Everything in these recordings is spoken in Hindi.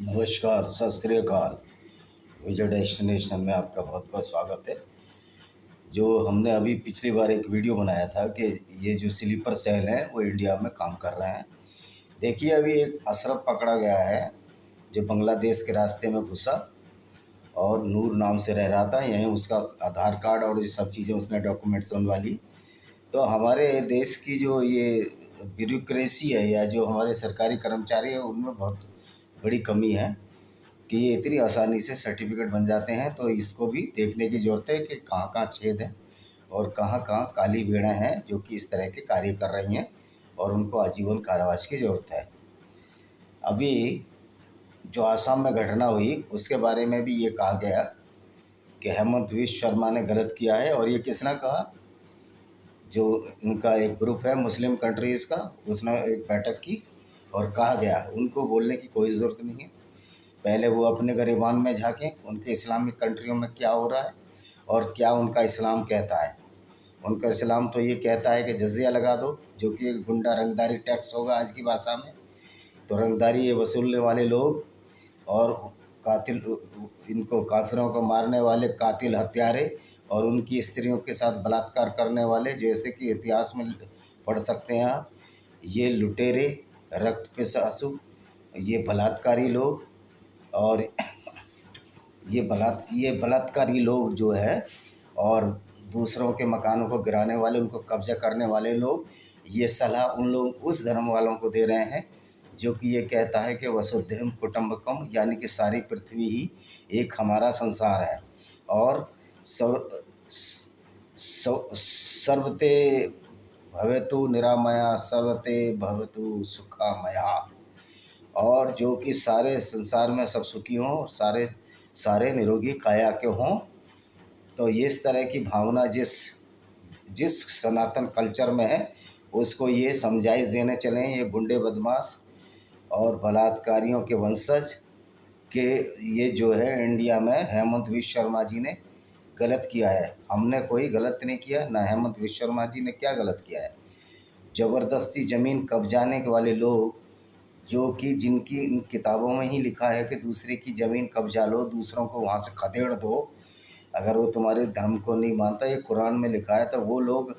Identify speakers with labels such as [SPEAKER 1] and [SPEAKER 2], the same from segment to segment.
[SPEAKER 1] नमस्कार, सत श्री अकाल। विजय डेस्टिनेशन में आपका बहुत बहुत स्वागत है। जो हमने अभी पिछली बार एक वीडियो बनाया था कि ये जो स्लीपर सेल हैं वो इंडिया में काम कर रहे हैं। देखिए, अभी एक अशरफ पकड़ा गया है जो बांग्लादेश के रास्ते में घुसा और नूर नाम से रह रहा था। यहीं उसका आधार कार्ड और ये सब चीज़ें उसने डॉक्यूमेंट्स बनवा ली। तो हमारे देश की जो ये ब्यूरोक्रेसी है या जो हमारे सरकारी कर्मचारी हैं उनमें बहुत बड़ी कमी है कि ये इतनी आसानी से सर्टिफिकेट बन जाते हैं। तो इसको भी देखने की ज़रूरत है कि कहाँ कहाँ छेद हैं और कहाँ कहाँ काली भेड़ें हैं जो कि इस तरह के कार्य कर रही हैं और उनको आजीवन कारावास की ज़रूरत है। अभी जो आसाम में घटना हुई उसके बारे में भी ये कहा गया कि हेमंत विश्व शर्मा ने गलत किया है। और ये किसने कहा? जो इनका एक ग्रुप है मुस्लिम कंट्रीज़ का, उसने एक बैठक की और कहा गया उनको बोलने की कोई ज़रूरत नहीं है। पहले वो अपने गिरेबान में झाँकें, उनके इस्लामिक कंट्रियों में क्या हो रहा है और क्या उनका इस्लाम कहता है। उनका इस्लाम तो ये कहता है कि जज़िया लगा दो, जो कि एक गुंडा रंगदारी टैक्स होगा आज की भाषा में। तो रंगदारी ये वसूलने वाले लोग और कातिल, इनको काफिरों को मारने वाले कातिल हत्यारे और उनकी स्त्रियों के साथ बलात्कार करने वाले, जैसे कि इतिहास में पढ़ सकते हैं आप, ये लुटेरे, रक्त पिशासु, ये बलात्कारी लोग और ये बलात्कारी लोग जो है और दूसरों के मकानों को गिराने वाले, उनको कब्जा करने वाले लोग, ये सलाह उन लोग उस धर्म वालों को दे रहे हैं जो कि ये कहता है कि वसुधैव कुटुम्बकम, यानी कि सारी पृथ्वी ही एक हमारा संसार है और सर्वते भवतु निरामया सर्वते भवतु सुखामया। और जो कि सारे संसार में सब सुखी हों और सारे सारे निरोगी काया के हों। तो इस तरह की भावना जिस जिस सनातन कल्चर में है उसको ये समझाइश देने चले हैं ये गुंडे बदमाश और बलात्कारियों के वंशज के। ये जो है इंडिया में हेमंत विश्व शर्मा जी ने गलत किया है। हमने कोई गलत नहीं किया, ना हेमंत विश्व शर्मा जी ने क्या गलत किया है। ज़बरदस्ती ज़मीन कब्जाने के वाले लोग, जो कि जिनकी इन किताबों में ही लिखा है कि दूसरे की ज़मीन कब्जा लो, दूसरों को वहाँ से खदेड़ दो, अगर वो तुम्हारे धर्म को नहीं मानता, ये कुरान में लिखा है। तो वो लोग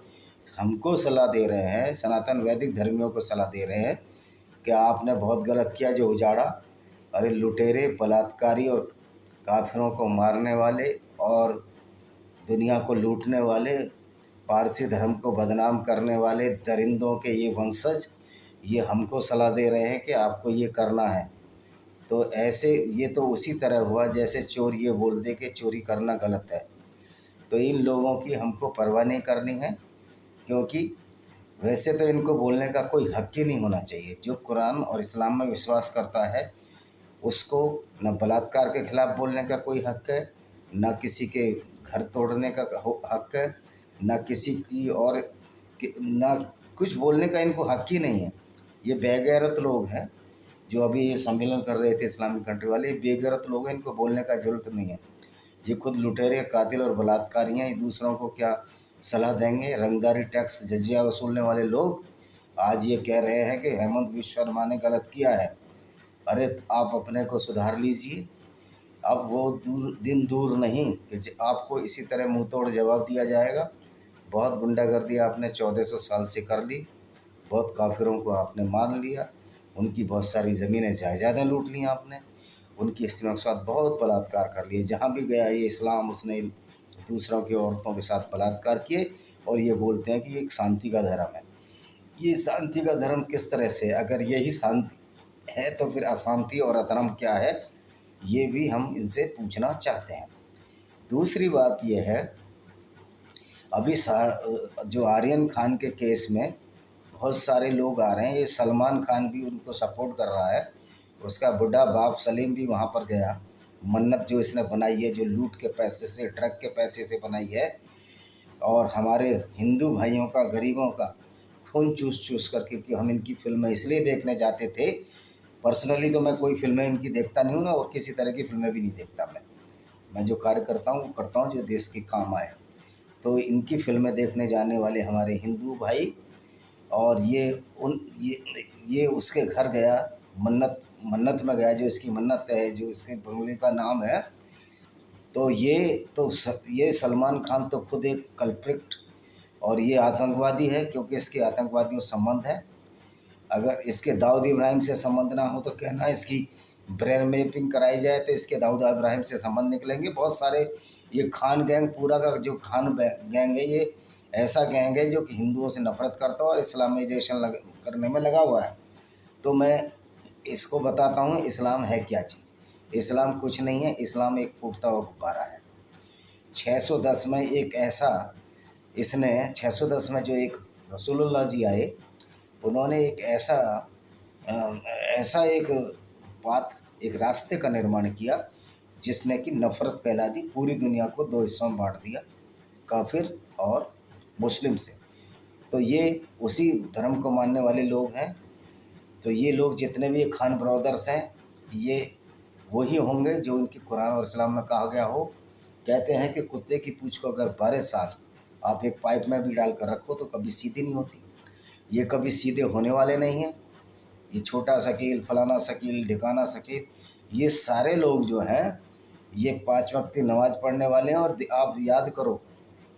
[SPEAKER 1] हमको सलाह दे रहे हैं, सनातन वैदिक धर्मियों को सलाह दे रहे हैं कि आपने बहुत गलत किया जो उजाड़ा। अरे लुटेरे, बलात्कारी और काफिरों को मारने वाले और दुनिया को लूटने वाले, पारसी धर्म को बदनाम करने वाले दरिंदों के ये वंशज, ये हमको सलाह दे रहे हैं कि आपको ये करना है। तो ऐसे ये तो उसी तरह हुआ जैसे चोर ये बोल दे कि चोरी करना गलत है। तो इन लोगों की हमको परवाह नहीं करनी है, क्योंकि वैसे तो इनको बोलने का कोई हक ही नहीं होना चाहिए। जो कुरान और इस्लाम में विश्वास करता है उसको न बलात्कार के खिलाफ़ बोलने का कोई हक है, न किसी के घर तोड़ने का हक है, न किसी की और न कुछ बोलने का इनको हक ही नहीं है। ये बेगैरत लोग हैं जो अभी ये सम्मेलन कर रहे थे इस्लामिक कंट्री वाले, ये बेगैरत लोग हैं, इनको बोलने का ज़रूरत नहीं है। ये खुद लुटेरे, कातिल और बलात्कारी हैं। ये दूसरों को क्या सलाह देंगे? रंगदारी टैक्स जजिया वसूलने वाले लोग आज ये कह रहे हैं कि हेमंत विश्व शर्मा ने गलत किया है। अरे आप अपने को सुधार लीजिए। अब वो दिन दूर नहीं कि आपको इसी तरह मुंह तोड़ जवाब दिया जाएगा। बहुत गुंडागर्दी आपने 1400 साल से कर ली, बहुत काफिरों को आपने मान लिया, उनकी बहुत सारी ज़मीनें जायदादें लूट ली आपने, उनकी स्त्रियों के साथ बहुत बलात्कार कर लिए। जहाँ भी गया ये इस्लाम, उसने दूसरों की औरतों के साथ बलात्कार किए और ये बोलते हैं कि ये एक शांति का धर्म है। ये शांति का धर्म किस तरह से? अगर यही शांति है तो फिर अशांति और अधर्म क्या है, ये भी हम इनसे पूछना चाहते हैं। दूसरी बात यह है, अभी जो आर्यन खान के केस में बहुत सारे लोग आ रहे हैं, ये सलमान खान भी उनको सपोर्ट कर रहा है, उसका बुढ़ा बाप सलीम भी वहाँ पर गया। मन्नत जो इसने बनाई है, जो लूट के पैसे से, ट्रक के पैसे से बनाई है और हमारे हिंदू भाइयों का, गरीबों का खून चूस चूस करके, कि हम इनकी फिल्में इसलिए देखने जाते थे। पर्सनली तो मैं कोई फिल्में इनकी देखता नहीं हूँ ना, और किसी तरह की फिल्में भी नहीं देखता मैं जो कार्य करता हूँ वो करता हूँ जो देश के काम आए। तो इनकी फिल्में देखने जाने वाले हमारे हिंदू भाई, और ये उसके घर गया, मन्नत मन्नत में गया, जो इसकी मन्नत है, जो इसके बंगले का नाम है, तो ये सलमान खान तो खुद एक कल्प्रिट और ये आतंकवादी है, क्योंकि इसके आतंकवादियों से संबंध है। अगर इसके दाऊद इब्राहिम से संबंध ना हो तो कहना इसकी ब्रेन मैपिंग कराई जाए तो इसके दाऊद इब्राहिम से संबंध निकलेंगे। बहुत सारे ये खान गैंग, पूरा का जो खान गैंग है, ये ऐसा गैंग है जो कि हिंदुओं से नफरत करता है और इस्लामाइजेशन करने में लगा हुआ है। तो मैं इसको बताता हूँ इस्लाम है क्या चीज़। इस्लाम कुछ नहीं है, इस्लाम एक फूटता हुआ गुब्बारा है। 610 में एक ऐसा, इसने 610 में जो एक रसूलुल्लाह जी आए, उन्होंने एक ऐसा एक पाथ, एक रास्ते का निर्माण किया जिसने कि नफ़रत फैला दी, पूरी दुनिया को दो हिस्सों में बांट दिया, काफिर और मुस्लिम से। तो ये उसी धर्म को मानने वाले लोग हैं। तो ये लोग जितने भी खान ब्रदर्स हैं, ये वही होंगे जो इनके कुरान और इस्लाम में कहा गया हो। कहते हैं कि कुत्ते की पूंछ को अगर 12 साल आप एक पाइप में भी डाल कर रखो तो कभी सीधी नहीं होती। ये कभी सीधे होने वाले नहीं हैं। ये छोटा शकील, फलाना शकील, ढिकाना शकील, ये सारे लोग जो हैं ये 5 वक्त की नमाज़ पढ़ने वाले हैं। और आप याद करो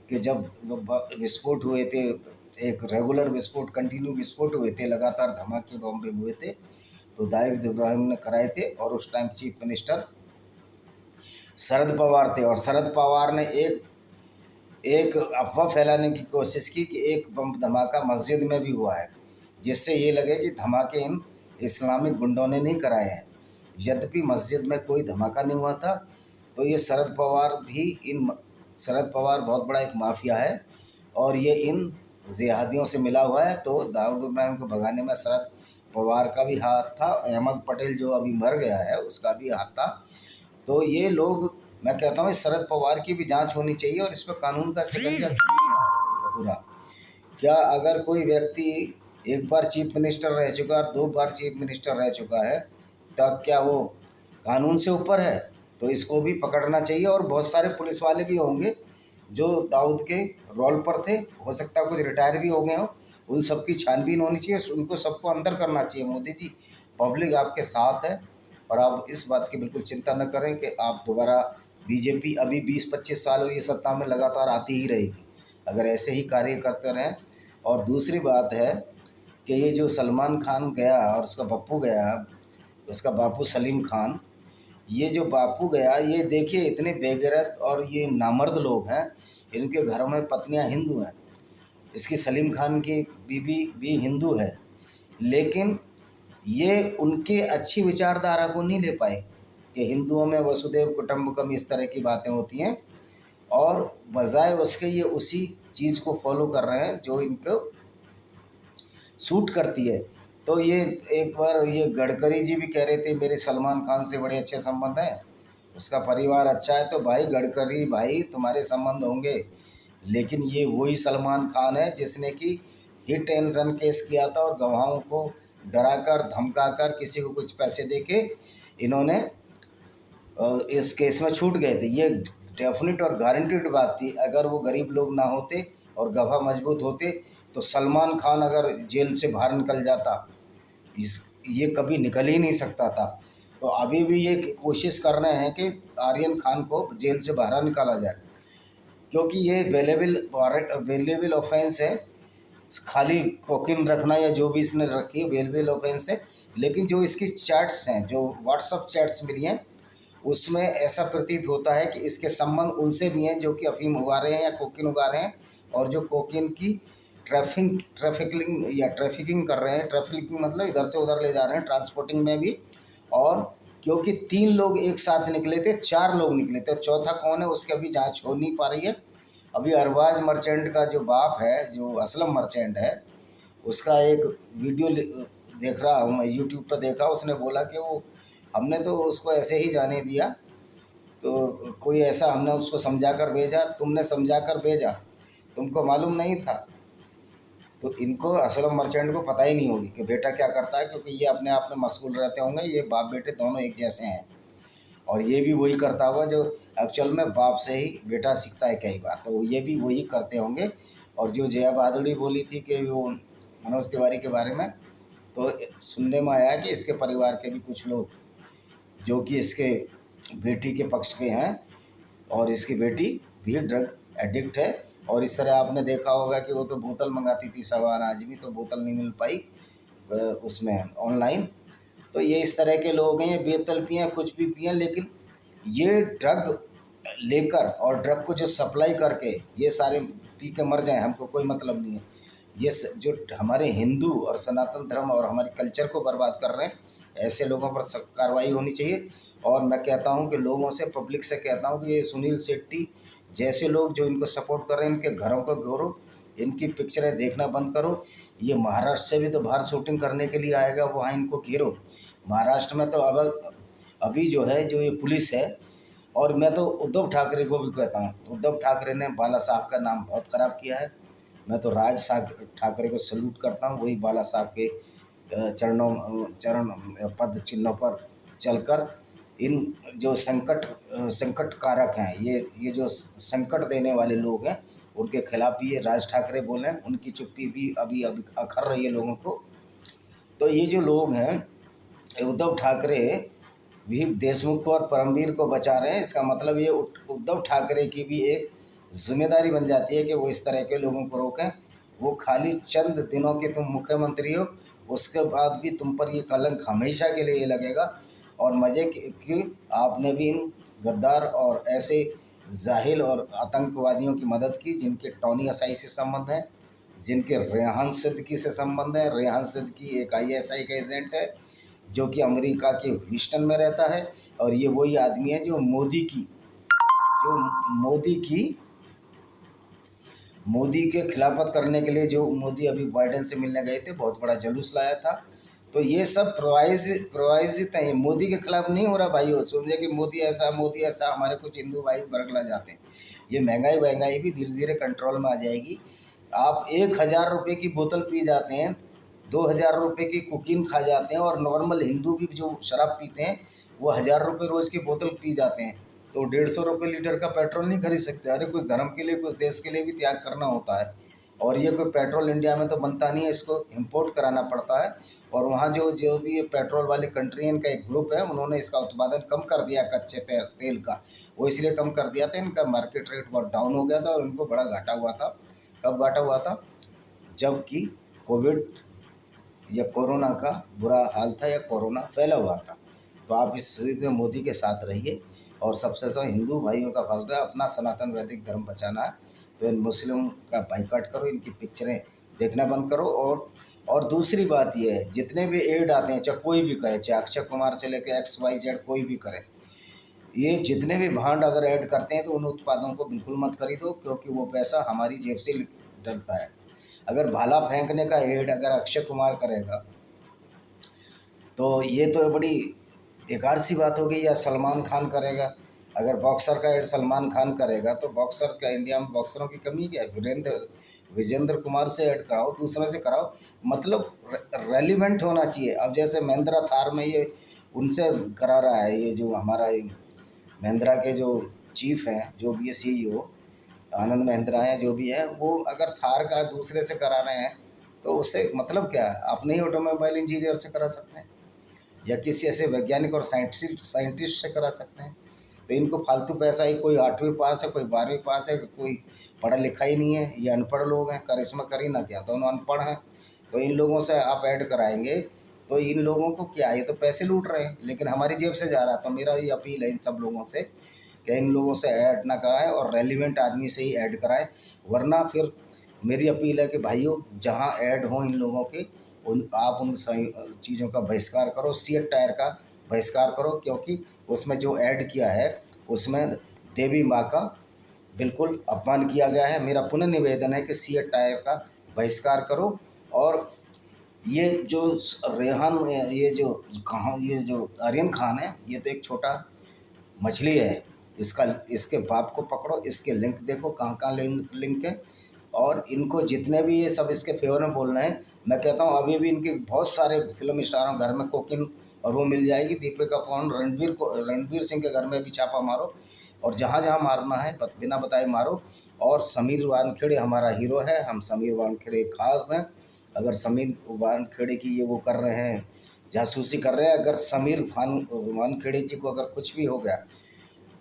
[SPEAKER 1] कि जब विस्फोट हुए थे, एक रेगुलर विस्फोट, कंटिन्यू विस्फोट हुए थे, लगातार धमाके बॉम्बे हुए थे, तो दाऊद इब्राहिम ने कराए थे और उस time chief minister Sharad Pawar थे। और शरद पवार ने एक अफवाह फैलाने की कोशिश की कि एक बम धमाका मस्जिद में भी हुआ है, जिससे ये लगे कि धमाके इन इस्लामिक गुंडों ने नहीं कराए हैं। यद्यपि मस्जिद में कोई धमाका नहीं हुआ था। तो ये शरद पवार बहुत बड़ा एक माफिया है और ये इन जिहादियों से मिला हुआ है। तो दाऊद इब्राहिम को भगाने में शरद पवार का भी हाथ था, अहमद पटेल जो अभी मर गया है उसका भी हाथ था। तो ये लोग, मैं कहता हूँ शरद पवार की भी जांच होनी चाहिए और इस पर कानून का शिकंजा पूरा। क्या अगर कोई व्यक्ति एक बार चीफ मिनिस्टर रह चुका है, 2 बार चीफ मिनिस्टर रह चुका है, तब क्या वो कानून से ऊपर है? तो इसको भी पकड़ना चाहिए। और बहुत सारे पुलिस वाले भी होंगे जो दाऊद के रोल पर थे, हो सकता है कुछ रिटायर भी हो गए हों, उन सबकी छानबीन होनी चाहिए, उनको सबको अंदर करना चाहिए। मोदी जी, पब्लिक आपके साथ है और आप इस बात की बिल्कुल चिंता न करें कि आप दोबारा, बीजेपी अभी 20-25 साल ये सत्ता में लगातार आती ही रहेगी अगर ऐसे ही कार्य करते रहें। और दूसरी बात है कि ये जो सलमान खान गया और उसका बापू गया, उसका बापू सलीम खान, ये जो बापू गया, ये देखिए इतने बेगैरत और ये नामर्द लोग हैं। इनके घरों में पत्नियां हिंदू हैं, इसकी सलीम खान की बीवी भी हिंदू है, लेकिन ये उनके अच्छी विचारधारा को नहीं ले पाए कि हिंदुओं में वसुदेव कुटुंबकम इस तरह की बातें होती हैं, और बजाय उसके ये उसी चीज़ को फॉलो कर रहे हैं जो इनको सूट करती है। तो ये एक बार ये गडकरी जी भी कह रहे थे मेरे सलमान खान से बड़े अच्छे संबंध हैं, उसका परिवार अच्छा है। तो भाई गडकरी भाई, तुम्हारे संबंध होंगे, लेकिन ये वही सलमान खान है जिसने कि हिट एंड रन केस किया था और गवाहों को डराकर धमकाकर किसी को कुछ पैसे देके इन्होंने इस केस में छूट गए थे। ये डेफिनेट और गारंटीड बात थी। अगर वो गरीब लोग ना होते और गवाह मजबूत होते तो सलमान खान अगर जेल से बाहर निकल जाता, ये कभी निकल ही नहीं सकता था। तो अभी भी ये कोशिश कर रहे हैं कि आर्यन खान को जेल से बाहर निकाला जाए, क्योंकि ये वेलेबल ऑफेंस है। खाली कोकीन रखना या जो भी इसने रखी है वेलेबल ऑफेंस है। लेकिन जो इसकी चैट्स हैं, जो व्हाट्सअप चैट्स मिली हैं, उसमें ऐसा प्रतीत होता है कि इसके संबंध उनसे भी हैं जो कि अफीम उगा रहे हैं या कोकीन उगा रहे हैं, और जो कोकीन की ट्रैफिकिंग कर रहे हैं। ट्रैफिकिंग मतलब इधर से उधर ले जा रहे हैं, ट्रांसपोर्टिंग में भी। और क्योंकि 3 लोग एक साथ निकले थे, 4 लोग निकले थे, चौथा कौन है उसकी अभी जांच हो नहीं पा रही है। अभी अरबाज मर्चेंट का जो बाप है, जो असलम मर्चेंट है, उसका एक वीडियो देख रहा हूँ मैं, यूट्यूब पर देखा। उसने बोला कि वो हमने तो उसको ऐसे ही जाने दिया, तो कोई ऐसा हमने उसको समझा कर भेजा, तुमने समझा कर भेजा, तुमको मालूम नहीं था। तो इनको असलम मर्चेंट को पता ही नहीं होगी कि बेटा क्या करता है, क्योंकि ये अपने आप में मशगूल रहते होंगे। ये बाप बेटे दोनों एक जैसे हैं और ये भी वही करता होगा जो एक्चुअल में बाप से ही बेटा सीखता है कई बार, तो ये भी वही करते होंगे। और जो जया भादुड़ी बोली थी कि वो मनोज तिवारी के बारे में, तो सुनने में आया कि इसके परिवार के भी कुछ लोग जो कि इसके बेटी के पक्ष के हैं, और इसकी बेटी भी ड्रग एडिक्ट है। और इस तरह आपने देखा होगा कि वो तो बोतल मंगाती थी सामान, आज भी तो बोतल नहीं मिल पाई उसमें ऑनलाइन। तो ये इस तरह के लोग हैं, ये बेतल पिए कुछ भी पिए, लेकिन ये ड्रग लेकर और ड्रग को जो सप्लाई करके ये सारे पी के मर जाएं, हमको कोई मतलब नहीं है। ये जो हमारे हिंदू और सनातन धर्म और हमारे कल्चर को बर्बाद कर रहे हैं, ऐसे लोगों पर सख्त कार्रवाई होनी चाहिए। और मैं कहता हूं कि लोगों से, पब्लिक से कहता हूं कि ये सुनील शेट्टी जैसे लोग जो इनको सपोर्ट कर रहे हैं, इनके घरों को घेरो, इनकी पिक्चरें देखना बंद करो। ये महाराष्ट्र से भी तो बाहर शूटिंग करने के लिए आएगा, वहाँ इनको घेरो। महाराष्ट्र में तो अब अभी जो है, जो ये पुलिस है, और मैं तो उद्धव ठाकरे को भी कहता हूँ, उद्धव ठाकरे ने बाला साहब का नाम बहुत ख़राब किया है। मैं तो राज ठाकरे को सल्यूट करता हूँ, वही बाला साहब के चरण पद चिन्हों पर चलकर इन जो संकट कारक हैं, ये जो संकट देने वाले लोग हैं, उनके खिलाफ ये राज ठाकरे बोले। उनकी चुप्पी भी अभी अभी अखर रही है लोगों को। तो ये जो लोग हैं, उद्धव ठाकरे भी देशमुख को और परमवीर को बचा रहे हैं, इसका मतलब ये उद्धव ठाकरे की भी एक जिम्मेदारी बन जाती है कि वो इस तरह के लोगों को रोकें। वो खाली चंद दिनों के तुम मुख्यमंत्री हो, उसके बाद भी तुम पर ये कलंक हमेशा के लिए लगेगा। और मज़े की आपने भी इन गद्दार और ऐसे जाहिल और आतंकवादियों की मदद की, जिनके टॉनी असाई से संबंध है, जिनके रेहान सिद्दीकी से संबंध है। रेहान सिद्दीकी एक आईएसआई का एजेंट है जो कि अमेरिका के ह्यूस्टन में रहता है, और ये वही आदमी है जो मोदी के खिलाफत करने के लिए, जो मोदी अभी बाइडेन से मिलने गए थे, बहुत बड़ा जुलूस लाया था। तो ये सब प्रवासित हैं, मोदी के खिलाफ नहीं हो रहा भाइयों। सोचे कि मोदी ऐसा, हमारे कुछ हिंदू भाई बरगला जाते हैं। ये महंगाई भी धीरे धीरे कंट्रोल में आ जाएगी। आप 1,000 रुपये की बोतल पी जाते हैं, 2,000 रुपये की कुकीन खा जाते हैं, और नॉर्मल हिंदू भी जो शराब पीते हैं वो 1,000 रुपये रोज़ की बोतल पी जाते हैं। तो 150 रुपये लीटर का पेट्रोल नहीं खरीद सकते। अरे कुछ धर्म के लिए, कुछ देश के लिए भी त्याग करना होता है। और ये कोई पेट्रोल इंडिया में तो बनता नहीं है, इसको इम्पोर्ट कराना पड़ता है। और वहाँ जो भी ये पेट्रोल वाली कंट्री है, इनका एक ग्रुप है, उन्होंने इसका उत्पादन कम कर दिया कच्चे तेल का। वो इसलिए कम कर दिया था, इनका मार्केट रेट बहुत डाउन हो गया था और इनको बड़ा घाटा हुआ था। कब घाटा हुआ था? जबकि कोविड या कोरोना का बुरा हाल था, या कोरोना फैला हुआ था। तो आप इस स्थिति में मोदी के साथ रहिए। और सबसे ज़्यादा हिंदू भाइयों का फर्ज है अपना सनातन वैदिक धर्म बचाना है। तो इन मुस्लिम का बाइकाट करो, इनकी पिक्चरें देखना बंद करो। और दूसरी बात यह है, जितने भी एड आते हैं, चाहे कोई भी करे, चाहे अक्षय कुमार से लेकर XYZ कोई भी करे, ये जितने भी भांड अगर ऐड करते हैं तो उन उत्पादों को बिल्कुल मत खरीदो, क्योंकि वो पैसा हमारी जेब से डलता है। अगर भाला फेंकने का ऐड अगर अक्षय कुमार करेगा तो ये तो बड़ी बेकार सी बात हो गई। या सलमान खान करेगा, अगर बॉक्सर का ऐड सलमान खान करेगा, तो बॉक्सर का, इंडिया में बॉक्सरों की कमी क्या है? विजेंद्र कुमार से ऐड कराओ, दूसरे से कराओ, मतलब रेलिवेंट होना चाहिए। अब जैसे महिंद्रा थार में ये उनसे करा रहा है, ये जो हमारा महिंद्रा के जो चीफ हैं, जो भी है CEO आनंद महिंद्रा हैं, जो भी है, वो अगर थार का दूसरे से करा रहे हैं तो उससे मतलब क्या है? अपने ही ऑटोमोबाइल इंजीनियर से करा सकते हैं, या किसी ऐसे वैज्ञानिक और साइंटिस्ट से करा सकते हैं। तो इनको फालतू पैसा ही, कोई 8वीं पास है, कोई 12वीं पास है, कोई पढ़ा लिखा ही नहीं है, ये अनपढ़ लोग हैं। करिश्मा करी ना क्या, दोनों अनपढ़ हैं। तो इन लोगों से आप ऐड कराएंगे तो इन लोगों को क्या, ये तो पैसे लूट रहे हैं, लेकिन हमारी जेब से जा रहा है। तो मेरा ये अपील है इन सब लोगों से कि इन लोगों से ऐड ना कराएं और रेलिवेंट आदमी से ही ऐड कराएं। वरना फिर मेरी अपील है कि भाइयों, जहां ऐड हो इन लोगों के, आप उन चीज़ों का बहिष्कार करो। सिएट टायर का बहिष्कार करो, क्योंकि उसमें जो ऐड किया है उसमें देवी माँ का बिल्कुल अपमान किया गया है। मेरा पुनः निवेदन है कि सिएट टायर का बहिष्कार करो। और ये जो रेहान, ये जो आर्यन खान है, ये तो एक छोटा मछली है। इसके बाप को पकड़ो, इसके लिंक देखो कहाँ कहाँ लिंक है। और इनको जितने भी ये सब इसके फेवर में बोल रहे हैं, मैं कहता हूँ अभी भी इनके बहुत सारे फिल्म स्टारों घर में कोकिन और वो मिल जाएगी। दीपिका पादुकोण, रणवीर सिंह के घर में भी छापा मारो, और जहाँ जहाँ मारना है बिना बताए मारो। और समीर वानखेड़े हमारा हीरो है, हम समीर वानखेड़े खास हैं। अगर समीर वानखेड़े की ये वो कर रहे हैं, जासूसी कर रहे हैं, अगर समीर वानखेड़े जी को अगर कुछ भी हो गया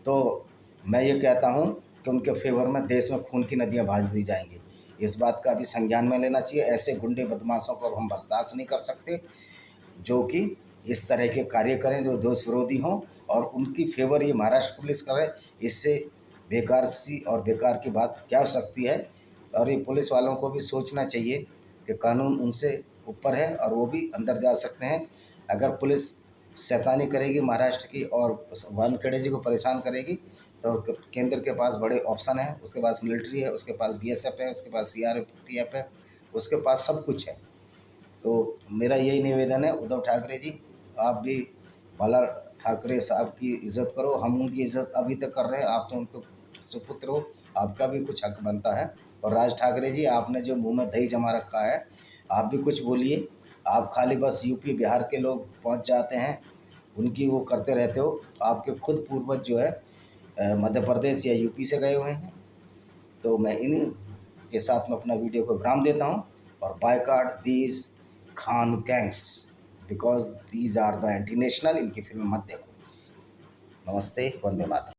[SPEAKER 1] तो मैं ये कहता हूँ कि उनके फेवर में देश में खून की नदियाँ बहा दी जाएंगी। इस बात का भी संज्ञान में लेना चाहिए। ऐसे गुंडे बदमाशों को अब हम बर्दाश्त नहीं कर सकते जो कि इस तरह के कार्य करें जो देश विरोधी हों, और उनकी फेवर ये महाराष्ट्र पुलिस करे। इससे बेकार सी और बेकार की बात क्या हो सकती है। और ये पुलिस वालों को भी सोचना चाहिए कि कानून उनसे ऊपर है और वो भी अंदर जा सकते हैं। अगर पुलिस शैतानी करेगी महाराष्ट्र की और वानखेड़े जी को परेशान करेगी तो केंद्र के पास बड़े ऑप्शन हैं। उसके पास मिलिट्री है, उसके पास बीएसएफ है, उसके पास सीआरपीएफ है, उसके पास सब कुछ है। तो मेरा यही निवेदन है, उद्धव ठाकरे जी आप भी बाला ठाकरे साहब की इज़्ज़त करो। हम उनकी इज़्ज़त अभी तक कर रहे हैं, आप तो उनको सुपुत्र हो, आपका भी कुछ हक बनता है। और राज ठाकरे जी आपने जो मुंह में दही जमा रखा है, आप भी कुछ बोलिए। आप खाली बस यूपी बिहार के लोग पहुंच जाते हैं, उनकी वो करते रहते हो। आपके खुद पूर्वज जो है मध्य प्रदेश या यूपी से गए हुए हैं। तो मैं इन के साथ में अपना वीडियो को विराम देता हूँ। और boycott these Khan gangs because these are the anti national. इनकी फिल्म मत देखो। नमस्ते, वंदे मातरम।